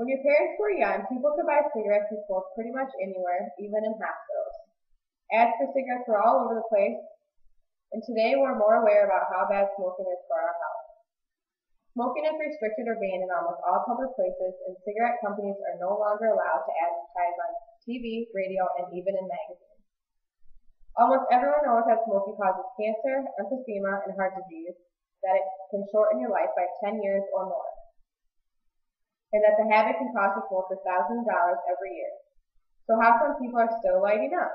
When your parents were young, people could buy cigarettes and smoke pretty much anywhere, even in hospitals. Ads for cigarettes were all over the place, and today we're more aware about how bad smoking is for our health. Smoking is restricted or banned in almost all public places, and cigarette companies are no longer allowed to advertise on TV, radio, and even in magazines. Almost everyone knows that smoking causes cancer, emphysema, and heart disease, that it can shorten your life by 10 years or more, and that the habit can cost a smoker thousands of dollars every year. So how come people are still lighting up?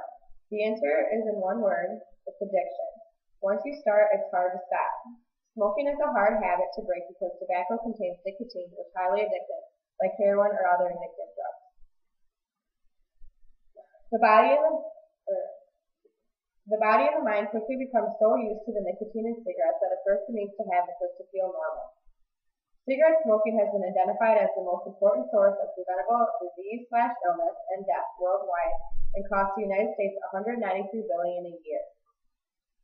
The answer is in one word: it's addiction. Once you start, it's hard to stop. Smoking is a hard habit to break because tobacco contains nicotine, which is highly addictive, like heroin or other addictive drugs. The body and the mind quickly become so used to the nicotine in cigarettes that a person needs to have it just to feel normal. Cigarette smoking has been identified as the most important source of preventable disease/illness and death worldwide and costs the United States $193 billion a year.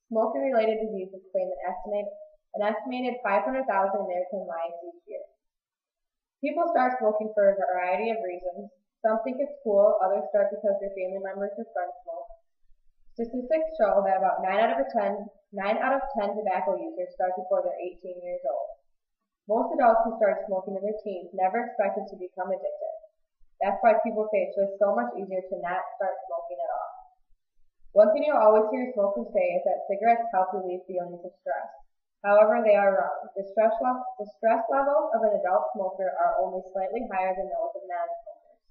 Smoking-related diseases claim an estimated 500,000 American lives each year. People start smoking for a variety of reasons. Some think it's cool, others start because their family members or friends smoke. Statistics show that about 9 out of 10 tobacco users start before they're 18 years old. Most adults who start smoking in their teens never expected to become addicted. That's why people say it's just so much easier to not start smoking at all. One thing you'll always hear smokers say is that cigarettes help relieve feelings of stress. However, they are wrong. The stress levels of an adult smoker are only slightly higher than those of non-smokers.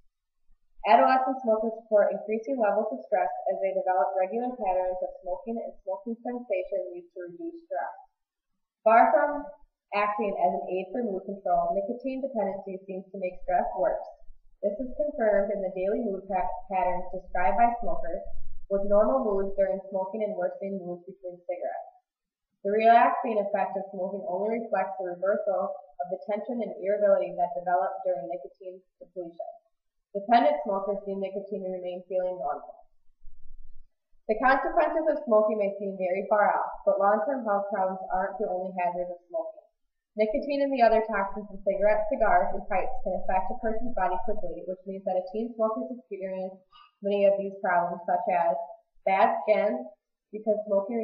Adolescent smokers report increasing levels of stress as they develop regular patterns of smoking, and smoking cessation leads to reduced stress. Far from acting as an aid for mood control, nicotine dependency seems to make stress worse. This is confirmed in the daily mood patterns described by smokers, with normal moods during smoking and worsening moods between cigarettes. The relaxing effect of smoking only reflects the reversal of the tension and irritability that develop during nicotine depletion. Dependent smokers need nicotine to remain feeling normal. The consequences of smoking may seem very far off, but long-term health problems aren't the only hazards of smoking. Nicotine and the other toxins in cigarettes, cigars, and pipes can affect a person's body quickly, which means that a teen smoker experiences many of these problems, such as bad skin, because smoking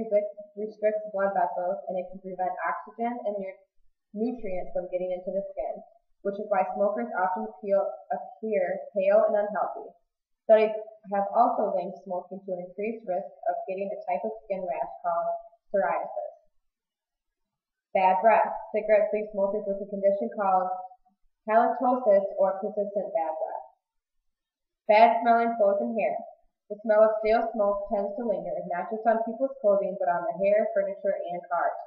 restricts blood vessels, and it can prevent oxygen and nutrients from getting into the skin, which is why smokers often appear pale and unhealthy. Studies have also linked smoking to an increased risk of getting a type of skin rash called psoriasis. Bad breath. Cigarettes leave smokers with a condition called halitosis or persistent bad breath. Bad smelling clothes and hair. The smell of stale smoke tends to linger, not just on people's clothing, but on the hair, furniture, and cars.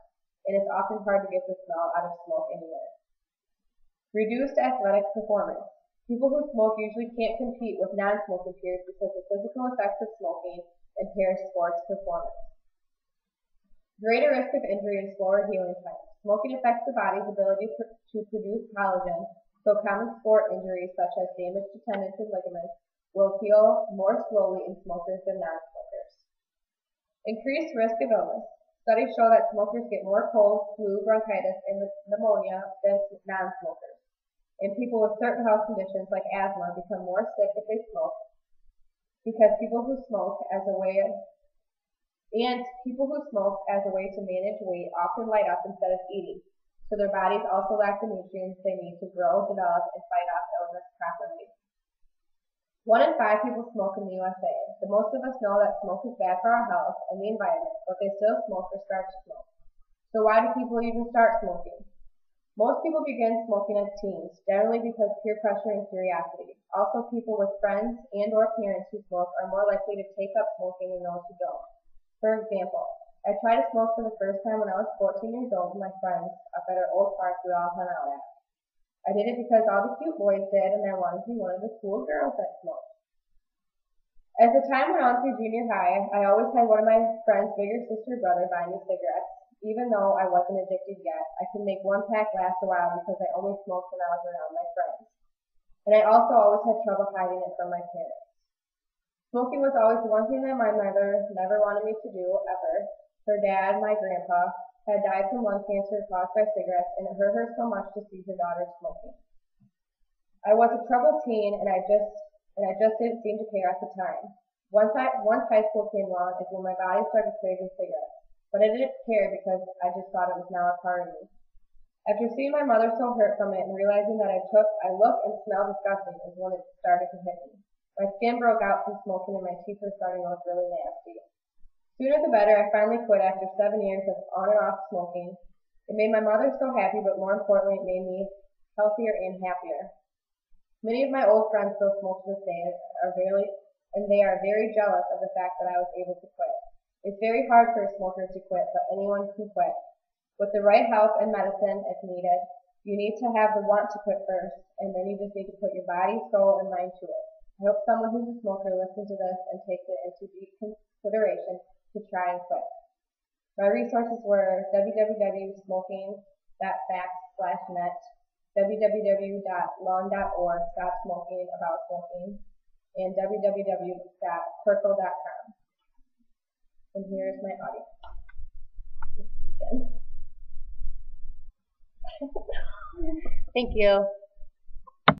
It is often hard to get the smell out of smoke anywhere. Reduced athletic performance. People who smoke usually can't compete with non-smoking peers because the physical effects of smoking impair sports performance. Greater risk of injury and slower healing time. Smoking affects the body's ability to produce collagen, so common sport injuries such as damage to tendons and ligaments will heal more slowly in smokers than non-smokers. Increased risk of illness. Studies show that smokers get more colds, flu, bronchitis, and pneumonia than non-smokers. And people with certain health conditions like asthma become more sick if they smoke, because people who smoke as a way to manage weight often light up instead of eating, so their bodies also lack the nutrients they need to grow, develop, and fight off illness properly. 1 in 5 people smoke in the USA. So most of us know that smoke is bad for our health and the environment, but they still smoke or start to smoke. So why do people even start smoking? Most people begin smoking as teens, generally because peer pressure and curiosity. Also, people with friends and or parents who smoke are more likely to take up smoking than those who don't. For example, I tried to smoke for the first time when I was 14 years old with my friends up at our old park we all hung out at. I did it because all the cute boys did, and I wanted to be one of the cool girls that smoked. As the time went on through junior high, I always had one of my friend's bigger sister or brother buy me cigarettes. Even though I wasn't addicted yet, I could make one pack last a while because I only smoked when I was around my friends. And I also always had trouble hiding it from my parents. Smoking was always the one thing that my mother never wanted me to do, ever. Her dad, my grandpa, had died from lung cancer caused by cigarettes, and it hurt her so much to see her daughter smoking. I was a troubled teen, and I just didn't seem to care at the time. Once high school came along is when my body started craving cigarettes, but I didn't care because I just thought it was now a part of me. After seeing my mother so hurt from it and realizing that I look and smell disgusting is when it started to hit me. My skin broke out from smoking and my teeth were starting to look really nasty. Sooner the better, I finally quit after 7 years of on and off smoking. It made my mother so happy, but more importantly, it made me healthier and happier. Many of my old friends still smoke to this day and they are very jealous of the fact that I was able to quit. It's very hard for a smoker to quit, but anyone can quit. With the right help and medicine if needed, you need to have the want to quit first, and then you just need to put your body, soul, and mind to it. I hope someone who's a smoker listens to this and takes it into deep consideration to try and quit. My resources were www.smoking.facts/net, www.lawn.org, Stop Smoking, About Smoking, and www.perkle.com. And here's my audio. Thank you.